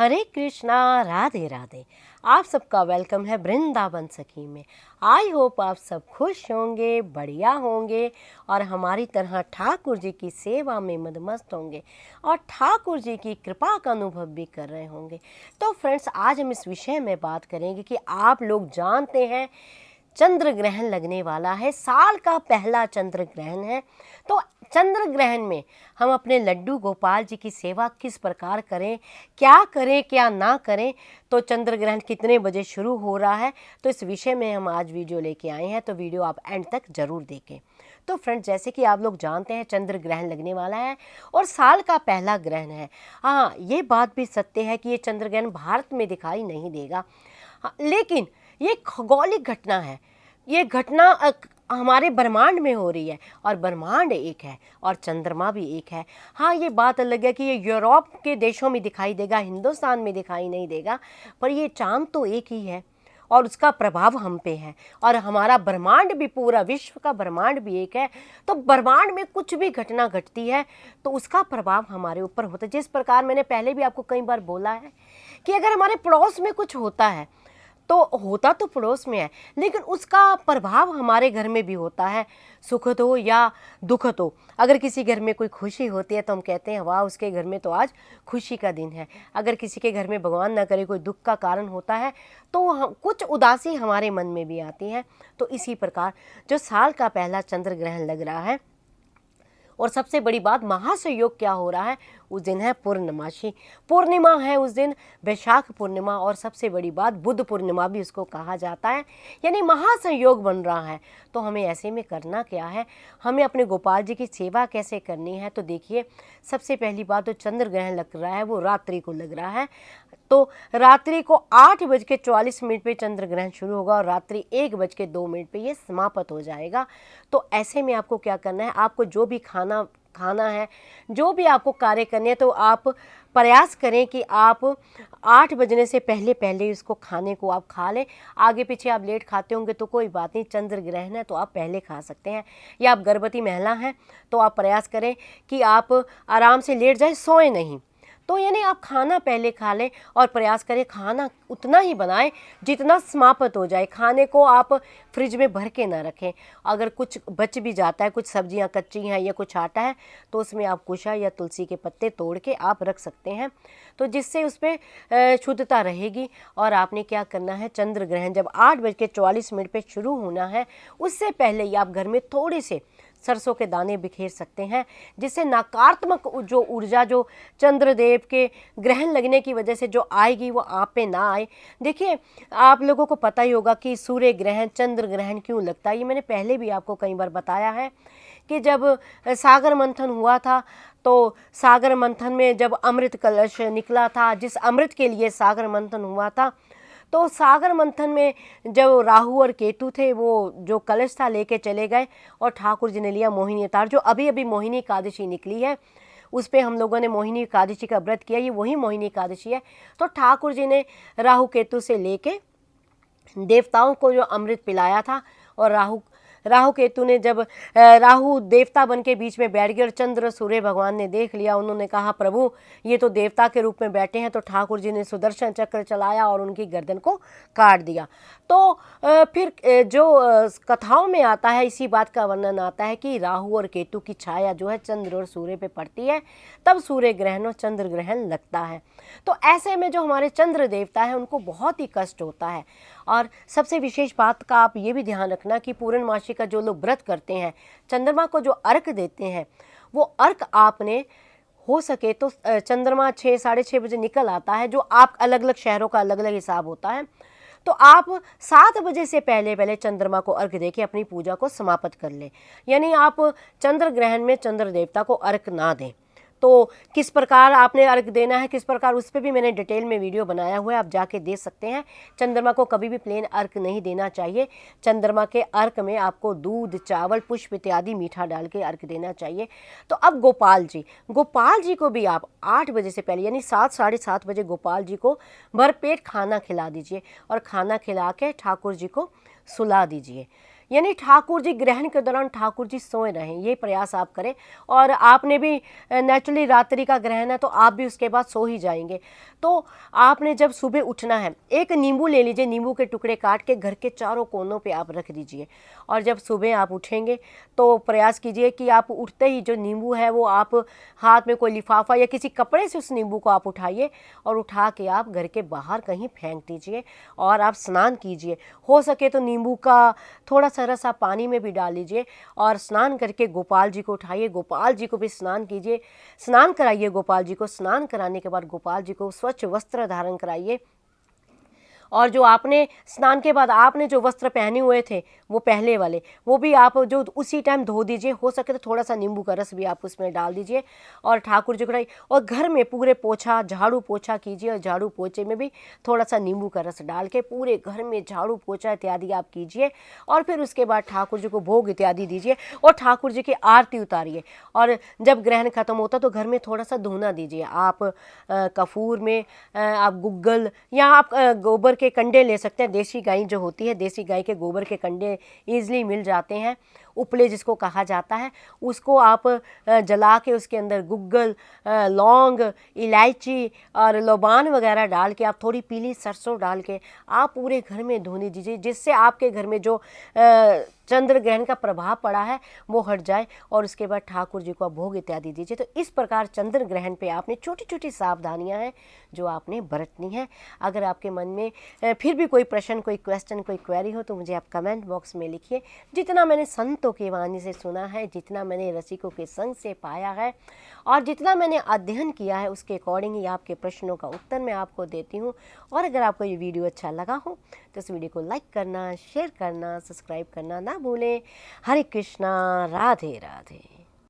हरे कृष्णा, राधे राधे। आप सबका वेलकम है वृंदावन सखी में। आई होप आप सब खुश होंगे, बढ़िया होंगे और हमारी तरह ठाकुर जी की सेवा में मदमस्त होंगे और ठाकुर जी की कृपा का अनुभव भी कर रहे होंगे। तो फ्रेंड्स, आज हम इस विषय में बात करेंगे कि आप लोग जानते हैं चंद्र ग्रहण लगने वाला है, साल का पहला चंद्र ग्रहण है। तो चंद्र ग्रहण में हम अपने लड्डू गोपाल जी की सेवा किस प्रकार करें, क्या ना करें, तो चंद्र ग्रहण कितने बजे शुरू हो रहा है, तो इस विषय में हम आज वीडियो लेके आए हैं। तो वीडियो आप एंड तक जरूर देखें। तो फ्रेंड्स, जैसे कि आप लोग जानते हैं चंद्र ग्रहण लगने वाला है और साल का पहला ग्रहण है। हाँ, ये बात भी सत्य है कि ये चंद्र ग्रहण भारत में दिखाई नहीं देगा। हाँ, लेकिन ये खगोलिक घटना है। ये घटना हमारे ब्रह्मांड में हो रही है और ब्रह्मांड एक है और चंद्रमा भी एक है। हाँ, ये बात अलग है कि ये यूरोप के देशों में दिखाई देगा, हिंदुस्तान में दिखाई नहीं देगा, पर ये चांद तो एक ही है और उसका प्रभाव हम पे है। और हमारा ब्रह्मांड भी, पूरा विश्व का ब्रह्मांड भी एक है। तो ब्रह्मांड में कुछ भी घटना घटती है तो उसका प्रभाव हमारे ऊपर होता है। जिस प्रकार मैंने पहले भी आपको कई बार बोला है कि अगर हमारे पड़ोस में कुछ होता है तो होता तो पड़ोस में है, लेकिन उसका प्रभाव हमारे घर में भी होता है, सुखद हो या दुखद हो। अगर किसी घर में कोई खुशी होती है तो हम कहते हैं वाह, उसके घर में तो आज खुशी का दिन है। अगर किसी के घर में भगवान ना करे कोई दुख का कारण होता है तो कुछ उदासी हमारे मन में भी आती है। तो इसी प्रकार जो साल का पहला चंद्र ग्रहण लग रहा है, और सबसे बड़ी बात, महासंयोग क्या हो रहा है, उस दिन है पूर्णमासी, पूर्णिमा है उस दिन, वैशाख पूर्णिमा। और सबसे बड़ी बात, बुद्ध पूर्णिमा भी उसको कहा जाता है, यानी महासंयोग बन रहा है। तो हमें ऐसे में करना क्या है, हमें अपने गोपाल जी की सेवा कैसे करनी है। तो देखिए, सबसे पहली बात, तो चंद्र ग्रहण लग रहा है वो रात्रि को लग रहा है। तो रात्रि को 8:44 पे चंद्र ग्रहण शुरू होगा और रात्रि 1:02 पे ये समाप्त हो जाएगा। तो ऐसे में आपको क्या करना है, आपको जो भी खाना है, जो भी आपको कार्य करने हैं, तो आप प्रयास करें कि आप 8 बजने से पहले पहले इसको खाने को आप खा लें। आगे पीछे आप लेट खाते होंगे तो कोई बात नहीं, चंद्र ग्रहण है तो आप पहले खा सकते हैं। या आप गर्भवती महिला हैं तो आप प्रयास करें कि आप आराम से लेट जाएं, सोएं नहीं। तो यानी आप खाना पहले खा लें और प्रयास करें खाना उतना ही बनाएं जितना समाप्त हो जाए। खाने को आप फ्रिज में भर के ना रखें। अगर कुछ बच भी जाता है, कुछ सब्जियां कच्ची हैं या कुछ आटा है, तो उसमें आप कुशा या तुलसी के पत्ते तोड़ के आप रख सकते हैं, तो जिससे उस पर शुद्धता रहेगी। और आपने क्या करना है, चंद्र ग्रहण जब 8:44 पे शुरू होना है, उससे पहले ही आप घर में थोड़े से सरसों के दाने बिखेर सकते हैं, जिससे नकारात्मक जो ऊर्जा जो चंद्रदेव के ग्रहण लगने की वजह से जो आएगी वो आप पे ना आए। देखिए, आप लोगों को पता ही होगा कि सूर्य ग्रहण, चंद्र ग्रहण क्यों लगता है। ये मैंने पहले भी आपको कई बार बताया है कि जब सागर मंथन हुआ था, तो सागर मंथन में जब अमृत कलश निकला था, जिस अमृत के लिए सागर मंथन हुआ था, तो सागर मंथन में जब राहु और केतु थे, वो जो कलश था लेके चले गए और ठाकुर जी ने लिया मोहिनी अवतार। जो अभी अभी मोहिनी एकादशी निकली है, उस पर हम लोगों ने मोहिनी एकादशी का व्रत किया, ये वही मोहिनी एकादशी है। तो ठाकुर जी ने राहु केतु से लेके देवताओं को जो अमृत पिलाया था, और राहु केतु ने जब राहु देवता बन के बीच में बैठ गया और चंद्र सूर्य भगवान ने देख लिया, उन्होंने कहा प्रभु ये तो देवता के रूप में बैठे हैं। तो ठाकुर जी ने सुदर्शन चक्र चलाया और उनकी गर्दन को काट दिया। तो फिर जो कथाओं में आता है, इसी बात का वर्णन आता है कि राहु और केतु की छाया जो है चंद्र और सूर्य पे पड़ती है, तब सूर्य ग्रहण और चंद्र ग्रहण लगता है। तो ऐसे में जो हमारे चंद्र देवता है उनको बहुत ही कष्ट होता है। और सबसे विशेष बात का आप ये भी ध्यान रखना कि पूर्णमासी का जो लोग व्रत करते हैं, चंद्रमा को जो अर्घ देते हैं, वो अर्घ आपने हो सके तो चंद्रमा 6, साढ़े 6 बजे निकल आता है, जो आप अलग अलग शहरों का अलग अलग हिसाब होता है, तो आप 7 बजे से पहले पहले चंद्रमा को अर्घ देके अपनी पूजा को समाप्त कर लें। यानी आप चंद्र ग्रहण में चंद्र देवता को अर्घ ना दें। तो किस प्रकार आपने अर्घ देना है, किस प्रकार, उस पर भी मैंने डिटेल में वीडियो बनाया हुआ है, आप जाके देख सकते हैं। चंद्रमा को कभी भी प्लेन अर्घ नहीं देना चाहिए। चंद्रमा के अर्घ में आपको दूध, चावल, पुष्प इत्यादि मीठा डाल के अर्घ देना चाहिए। तो अब गोपाल जी को भी आप 8 बजे से पहले, यानी 7, साढ़े 7 बजे गोपाल जी को भरपेट खाना खिला दीजिए और खाना खिला के ठाकुर जी को सुला दीजिए। यानी ठाकुर जी ग्रहण के दौरान ठाकुर जी सोए रहें, ये प्रयास आप करें। और आपने भी नेचुरली रात्रि का ग्रहण है तो आप भी उसके बाद सो ही जाएंगे। तो आपने जब सुबह उठना है, एक नींबू ले लीजिए, नींबू के टुकड़े काट के घर के चारों कोनों पे आप रख दीजिए। और जब सुबह आप उठेंगे तो प्रयास कीजिए कि आप उठते ही जो नींबू है वो आप हाथ में कोई लिफाफा या किसी कपड़े से उस नींबू को आप उठाइए और उठा के आप घर के बाहर कहीं फेंक दीजिए और आप स्नान कीजिए। हो सके तो नींबू का थोड़ा सा रस आप पानी में भी डाल लीजिए और स्नान करके गोपाल जी को उठाइए, गोपाल जी को भी स्नान कीजिए, स्नान कराइए गोपाल जी को। स्नान कराने के बाद गोपाल जी को स्वच्छ वस्त्र धारण कराइए और जो आपने स्नान के बाद आपने जो वस्त्र पहने हुए थे वो पहले वाले, वो भी आप जो उसी टाइम धो दीजिए। हो सके तो थोड़ा सा नींबू का रस भी आप उसमें डाल दीजिए और ठाकुर जी को, और घर में पूरे पोछा झाड़ू पोछा कीजिए और झाड़ू पोछे में भी थोड़ा सा नींबू का रस डाल के पूरे घर में झाड़ू पोछा इत्यादि आप कीजिए। और फिर उसके बाद ठाकुर जी को भोग इत्यादि दीजिए और ठाकुर जी की आरती उतारिए। और जब ग्रहण खत्म होता तो घर में थोड़ा सा धूना दीजिए। आप कपूर में आप गुग्गल या आप गोबर के कंडे ले सकते हैं। देसी गाय जो होती है, देसी गाय के गोबर के कंडे ईजिली मिल जाते हैं, उपले जिसको कहा जाता है, उसको आप जला के उसके अंदर गुग्गल, लौंग, इलायची और लौबान वगैरह डाल के आप थोड़ी पीली सरसों डाल के आप पूरे घर में धुनी दीजिए, जिससे आपके घर में जो चंद्र ग्रहण का प्रभाव पड़ा है वो हट जाए। और उसके बाद ठाकुर जी को आप भोग इत्यादि दीजिए। तो इस प्रकार चंद्र ग्रहण पे आपने छोटी छोटी सावधानियां हैं जो आपने बरतनी है। अगर आपके मन में फिर भी कोई प्रश्न, कोई क्वेश्चन, कोई क्वेरी हो तो मुझे आप कमेंट बॉक्स में लिखिए। जितना मैंने संतों की वाणी से सुना है, जितना मैंने रसिकों के संग से पाया है और जितना मैंने अध्ययन किया है, उसके अकॉर्डिंग ही आपके प्रश्नों का उत्तर मैं आपको देती हूँ। और अगर आपको ये वीडियो अच्छा लगा हो तो इस वीडियो को लाइक करना, शेयर करना, सब्सक्राइब करना ना भूलें। हरे कृष्णा, राधे राधे।